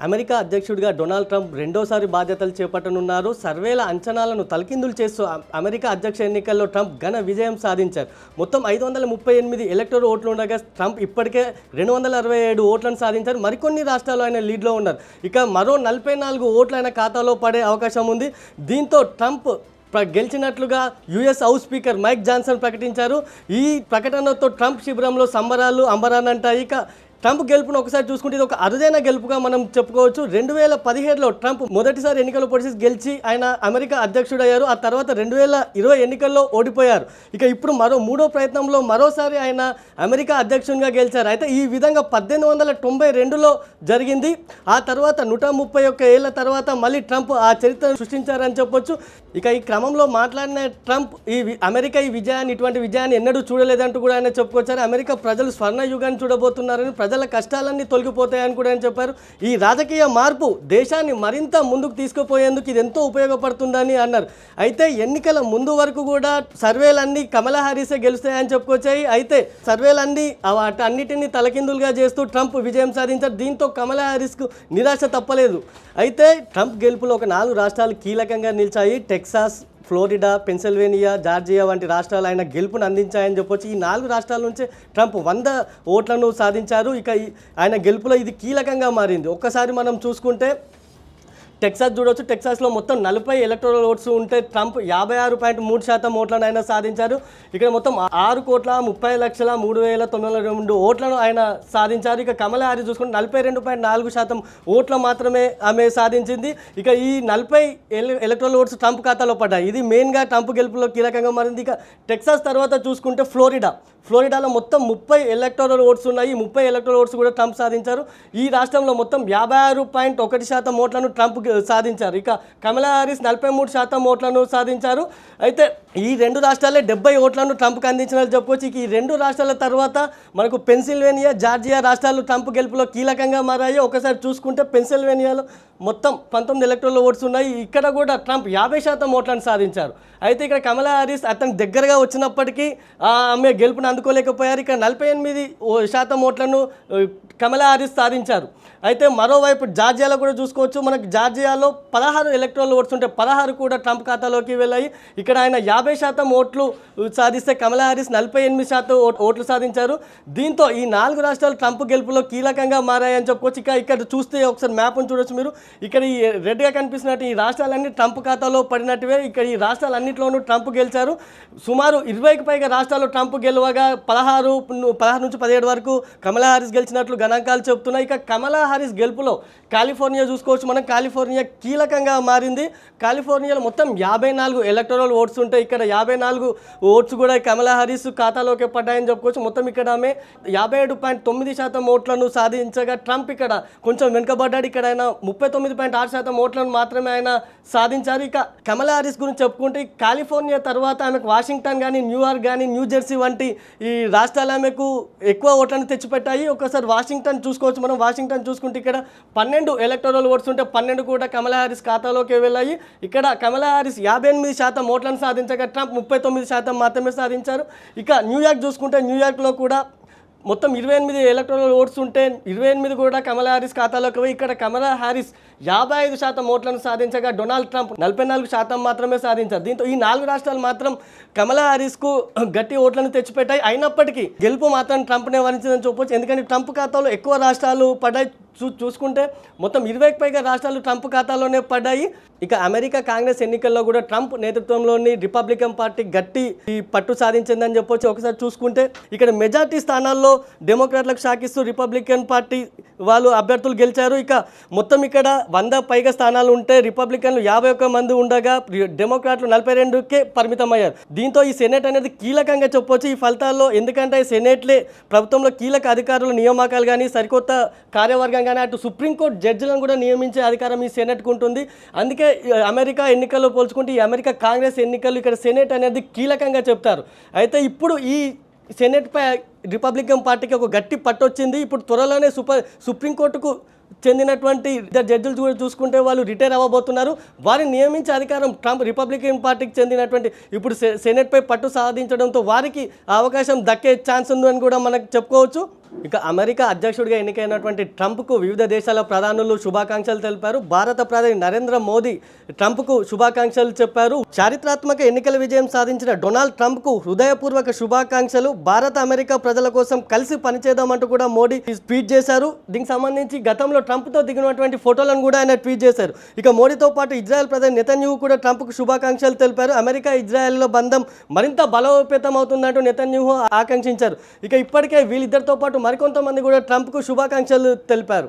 America అధ్యక్షుడిగా Donald Trump రెండోసారి బాధ్యతలు చేపట్టనున్నారు. సర్వేల అంచనాలను తలకిందులు చేస్తూ అమెరికా అధ్యక్ష ఎన్నికల్లో ట్రంప్ ఘన విజయం సాధించారు. మొత్తం 538 ఎలక్టోరల్ ఓట్లు ఉండగా ట్రంప్ ఇప్పటికే 267 ఓట్లను సాధించారు. మరికొన్ని రాష్ట్రాల్లో ఆయన లీడ్లో ఉన్నారు. ఇక మరో 44 ఓట్లు ఆయన ఖాతాలో పడే అవకాశం ఉంది. దీంతో ట్రంప్ గెలిచినట్లుగా US house speaker Mike Johnson ప్రకటించారు. ఈ ప్రకటనతో ట్రంప్ శిబిరంలో సంబరాలు అంబరానంటాయి. ఇక ట్రంప్ గెలుపును ఒకసారి చూసుకుంటే ఇది ఒక అరుదైన గెలుపుగా మనం చెప్పుకోవచ్చు. 2017లో ట్రంప్ మొదటిసారి ఎన్నికల్లో పోటీ గెలిచి ఆయన అమెరికా అధ్యక్షుడు అయ్యారు. ఆ తర్వాత 2020 ఎన్నికల్లో ఓడిపోయారు. ఇక ఇప్పుడు మూడో ప్రయత్నంలో మరోసారి ఆయన అమెరికా అధ్యక్షునిగా గెలిచారు. అయితే ఈ విధంగా 1892లో జరిగింది. ఆ తర్వాత 131 ఏళ్ల తర్వాత మళ్ళీ ట్రంప్ ఆ చరిత్రను సృష్టించారని చెప్పొచ్చు. ఇక ఈ క్రమంలో మాట్లాడిన ట్రంప్ అమెరికా ఇటువంటి విజయాన్ని ఎన్నడూ చూడలేదంటూ కూడా ఆయన చెప్పుకొచ్చారు. అమెరికా ప్రజలు స్వర్ణయుగాన్ని చూడబోతున్నారని, ప్రజల కష్టాలన్నీ తొలగిపోతాయని కూడా ఆయన చెప్పారు. ఈ రాజకీయ మార్పు దేశాన్ని మరింత ముందుకు తీసుకుపోయేందుకు ఇది ఎంతో ఉపయోగపడుతుందని అన్నారు. అయితే ఎన్నికల ముందు వరకు కూడా సర్వేలన్నీ కమలా హారిసే గెలుస్తాయని చెప్పుకొచ్చాయి. అయితే సర్వేలన్నీ అన్నిటినీ తలకిందులుగా చేస్తూ ట్రంప్ విజయం సాధించారు. దీంతో కమలా హారిస్కు నిరాశ తప్పలేదు. అయితే ట్రంప్ గెలుపులో ఒక 4 రాష్ట్రాలు కీలకంగా నిలిచాయి. టెక్సాస్, ఫ్లోరిడా, పెన్సిల్వేనియా, జార్జియా వంటి రాష్ట్రాలు ఆయన గెలుపును అందించాయని చెప్పొచ్చు. ఈ 4 రాష్ట్రాల నుంచే ట్రంప్ 100 ఓట్లను సాధించారు. ఇక ఆయన గెలుపులో ఇది కీలకంగా మారింది. ఒక్కసారి మనం చూసుకుంటే టెక్సాస్ చూడవచ్చు. టెక్సాస్లో మొత్తం 40 ఎలక్టోరల్ ఓట్స్ ఉంటే ట్రంప్ 56.3% ఓట్లను ఆయన సాధించారు. ఇక్కడ మొత్తం 6,30,03,902 ఓట్లను ఆయన సాధించారు. ఇక కమలా హారిస్ చూసుకుంటే 42.4% ఓట్లు మాత్రమే ఆమె సాధించింది. ఇక ఈ 40 ఎలక్టోరల్ ఓట్స్ ట్రంప్ ఖాతాలో పడ్డాయి. ఇది మెయిన్గా ట్రంప్ గెలుపులో కీలకంగా మారింది. ఇక టెక్సాస్ తర్వాత చూసుకుంటే ఫ్లోరిడాలో మొత్తం 30 ఎలక్టోరల్ ఓట్స్ ఉన్నాయి. 30 ఎలక్టోరల్ ఓట్స్ కూడా ట్రంప్ సాధించారు. ఈ రాష్ట్రంలో మొత్తం 56.1% ఓట్లను ట్రంప్ సాధించారు. ఇక కమలా హారిస్ 43% ఓట్లను సాధించారు. అయితే ఈ 2 రాష్ట్రాలే 70 ఓట్లను ట్రంప్కి అందించినట్టు చెప్పుకోవచ్చు. ఈ 2 రాష్ట్రాల తర్వాత మనకు పెన్సిల్వేనియా, జార్జియా రాష్ట్రాలు ట్రంప్ గెలుపులో కీలకంగా మారాయి. ఒకసారి చూసుకుంటే పెన్సిల్వేనియాలో మొత్తం 19 ఎలక్టోరల్ ఓట్స్ ఉన్నాయి. ఇక్కడ కూడా ట్రంప్ 50% ఓట్లను సాధించారు. అయితే ఇక్కడ కమలా హారిస్ అతనికి దగ్గరగా వచ్చినప్పటికీ ఆమె గెలుపును అందుకోలేకపోయారు. ఇక 48% ఓట్లను కమలా హారిస్ సాధించారు. అయితే మరోవైపు జార్జియాలో కూడా చూసుకోవచ్చు. మనకు జార్జియాలో 16 ఎలక్టోరల్ ఓట్స్ ఉంటే 16 కూడా ట్రంప్ ఖాతాలోకి వెళ్ళాయి. ఇక్కడ ఆయన 50% ఓట్లు సాధిస్తే కమలా హారిస్ 48% ఓట్లు సాధించారు. దీంతో ఈ 4 రాష్ట్రాలు ట్రంప్ గెలుపులో కీలకంగా మారాయని చెప్పుకోవచ్చు. ఇక్కడ చూస్తే ఒకసారి మ్యాప్ను చూడొచ్చు మీరు. ఇక్కడ ఈ రెడ్గా కనిపిస్తున్నట్టు ఈ రాష్ట్రాలన్నీ ట్రంప్ ఖాతాలో పడినట్టువే. ఇక్కడ ఈ రాష్ట్రాలన్నింటిలోనూ ట్రంప్ గెలిచారు. సుమారు 20కి పైగా రాష్ట్రాల్లో ట్రంప్ గెలవగా 16 నుంచి 17 వరకు కమలా హారిస్ గెలిచినట్లు గణాంకాలు చెబుతున్నాయి. ఇక కమలా హారిస్ గెలుపులో కాలిఫోర్నియా చూసుకోవచ్చు. మనం కాలిఫోర్నియా కీలకంగా మారింది. కాలిఫోర్నియాలో మొత్తం 54 ఎలక్టోరల్ ఓట్స్ ఉంటాయి. ఇక్కడ 54 ఓట్స్ కూడా కమలా హారిస్ ఖాతాలోకి పడ్డాయని చెప్పుకోవచ్చు. మొత్తం ఇక్కడ ఆమె 57.9% ఓట్లను సాధించగా ట్రంప్ ఇక్కడ కొంచెం వెనుకబడ్డాడు. ఇక్కడ ఆయన 39.6% ఓట్లను మాత్రమే ఆయన సాధించారు. ఇక కమలా హారిస్ గురించి చెప్పుకుంటే కాలిఫోర్నియా తర్వాత ఆమెకు వాషింగ్టన్ కానీ, న్యూయార్క్ కానీ, న్యూజెర్సీ వంటి ఈ రాష్ట్రాలు ఆమెకు ఎక్కువ ఓట్లను తెచ్చిపెట్టాయి. ఒకసారి వాషింగ్టన్ చూసుకోవచ్చు. మనం వాషింగ్టన్ చూసుకుంటే ఇక్కడ 12 ఎలక్టోరల్ ఓట్స్ ఉంటే 12 కూడా కమలా హారిస్ ఖాతాలోకి వెళ్ళాయి. ఇక్కడ కమలా హారిస్ 58% ఓట్లను సాధించగా ట్రంప్ 39% మాత్రమే సాధించారు. ఇక న్యూయార్క్ చూసుకుంటే న్యూయార్క్లో కూడా మొత్తం 28 ఎలక్టోరల్ ఓట్స్ ఉంటే 28 కూడా కమలా హారిస్ ఖాతాలోకి పోయి ఇక్కడ కమలా హారిస్ 55% ఓట్లను సాధించగా డొనాల్డ్ ట్రంప్ 44% మాత్రమే సాధించారు. దీంతో ఈ 4 రాష్ట్రాలు మాత్రం కమలా హారిస్కు గట్టి ఓట్లను తెచ్చిపెట్టాయి. అయినప్పటికీ గెలుపు మాత్రం ట్రంప్నే వరించిందని చెప్పవచ్చు. ఎందుకంటే ట్రంప్ ఖాతాలో ఎక్కువ రాష్ట్రాలు పడ్డాయి. చూసుకుంటే మొత్తం 20కి పైగా రాష్ట్రాలు ట్రంప్ ఖాతాలోనే పడ్డాయి. ఇక అమెరికా కాంగ్రెస్ ఎన్నికల్లో కూడా ట్రంప్ నేతృత్వంలోని రిపబ్లికన్ పార్టీ గట్టి పట్టు సాధించిందని చెప్పొచ్చు. ఒకసారి చూసుకుంటే ఇక్కడ మెజార్టీ స్థానాల్లో డెమోక్రాట్లకు షాకిస్తూ రిపబ్లికన్ పార్టీ వాళ్ళు అభ్యర్థులు గెలిచారు. ఇక మొత్తం ఇక్కడ 100 పైగా స్థానాలు ఉంటే రిపబ్లికన్లు 51 మంది ఉండగా డెమోక్రాట్లు 42కే పరిమితమయ్యారు. దీంతో ఈ సెనేట్ అనేది కీలకంగా చెప్పొచ్చు ఈ ఫలితాల్లో. ఎందుకంటే సెనేట్లే ప్రభుత్వంలో కీలక అధికారుల నియామకాలు కానీ, సరికొత్త కార్యవర్గం కానీ, అటు సుప్రీంకోర్టు జడ్జిలను కూడా నియమించే అధికారం ఈ సెనేట్కు ఉంటుంది. అందుకే అమెరికా ఎన్నికల్లో పోల్చుకుంటే ఈ అమెరికా కాంగ్రెస్ ఎన్నికలు ఇక్కడ సెనేట్ అనేది కీలకంగా చెప్తారు. అయితే ఇప్పుడు ఈ సెనేట్పై రిపబ్లికన్ పార్టీకి ఒక గట్టి పట్టు వచ్చింది. ఇప్పుడు త్వరలోనే సుప్రీంకోర్టుకు చెందినటువంటి జడ్జిలు కూడా చూసుకుంటే వాళ్ళు రిటైర్ అవ్వబోతున్నారు. వారిని నియమించే అధికారం ట్రంప్ రిపబ్లికన్ పార్టీకి చెందినటువంటి ఇప్పుడు సెనేట్పై పట్టు సాధించడంతో వారికి అవకాశం దక్కే ఛాన్స్ ఉందని కూడా మనకు చెప్పుకోవచ్చు. ఇక అమెరికా అధ్యక్షుడిగా ఎన్నికైనటువంటి ట్రంప్కు వివిధ దేశాల ప్రధానులు శుభాకాంక్షలు తెలిపారు. భారత ప్రధాని నరేంద్ర మోదీ ట్రంప్కు శుభాకాంక్షలు చెప్పారు. చారిత్రాత్మక ఎన్నికల విజయం సాధించిన డొనాల్డ్ ట్రంప్కు హృదయపూర్వక శుభాకాంక్షలు. భారత అమెరికా ప్రజల కోసం కలిసి పనిచేద్దామంటూ కూడా మోడీ ట్వీట్ చేశారు. దీనికి సంబంధించి గతంలో ట్రంప్తో దిగినటువంటి ఫోటోలను కూడా ఆయన ట్వీట్ చేశారు. ఇక మోడీతో పాటు ఇజ్రాయెల్ ప్రధాని నెతన్యాహు కూడా ట్రంప్కు శుభాకాంక్షలు తెలిపారు. అమెరికా ఇజ్రాయెల్లో బంధం మరింత బలోపేతం అవుతుందంటూ నెతన్యాహు ఆకాంక్షించారు. ఇక ఇప్పటికే వీళ్ళిద్దరితో పాటు మరికొంతమంది కూడా ట్రంప్కు శుభాకాంక్షలు తెలిపారు.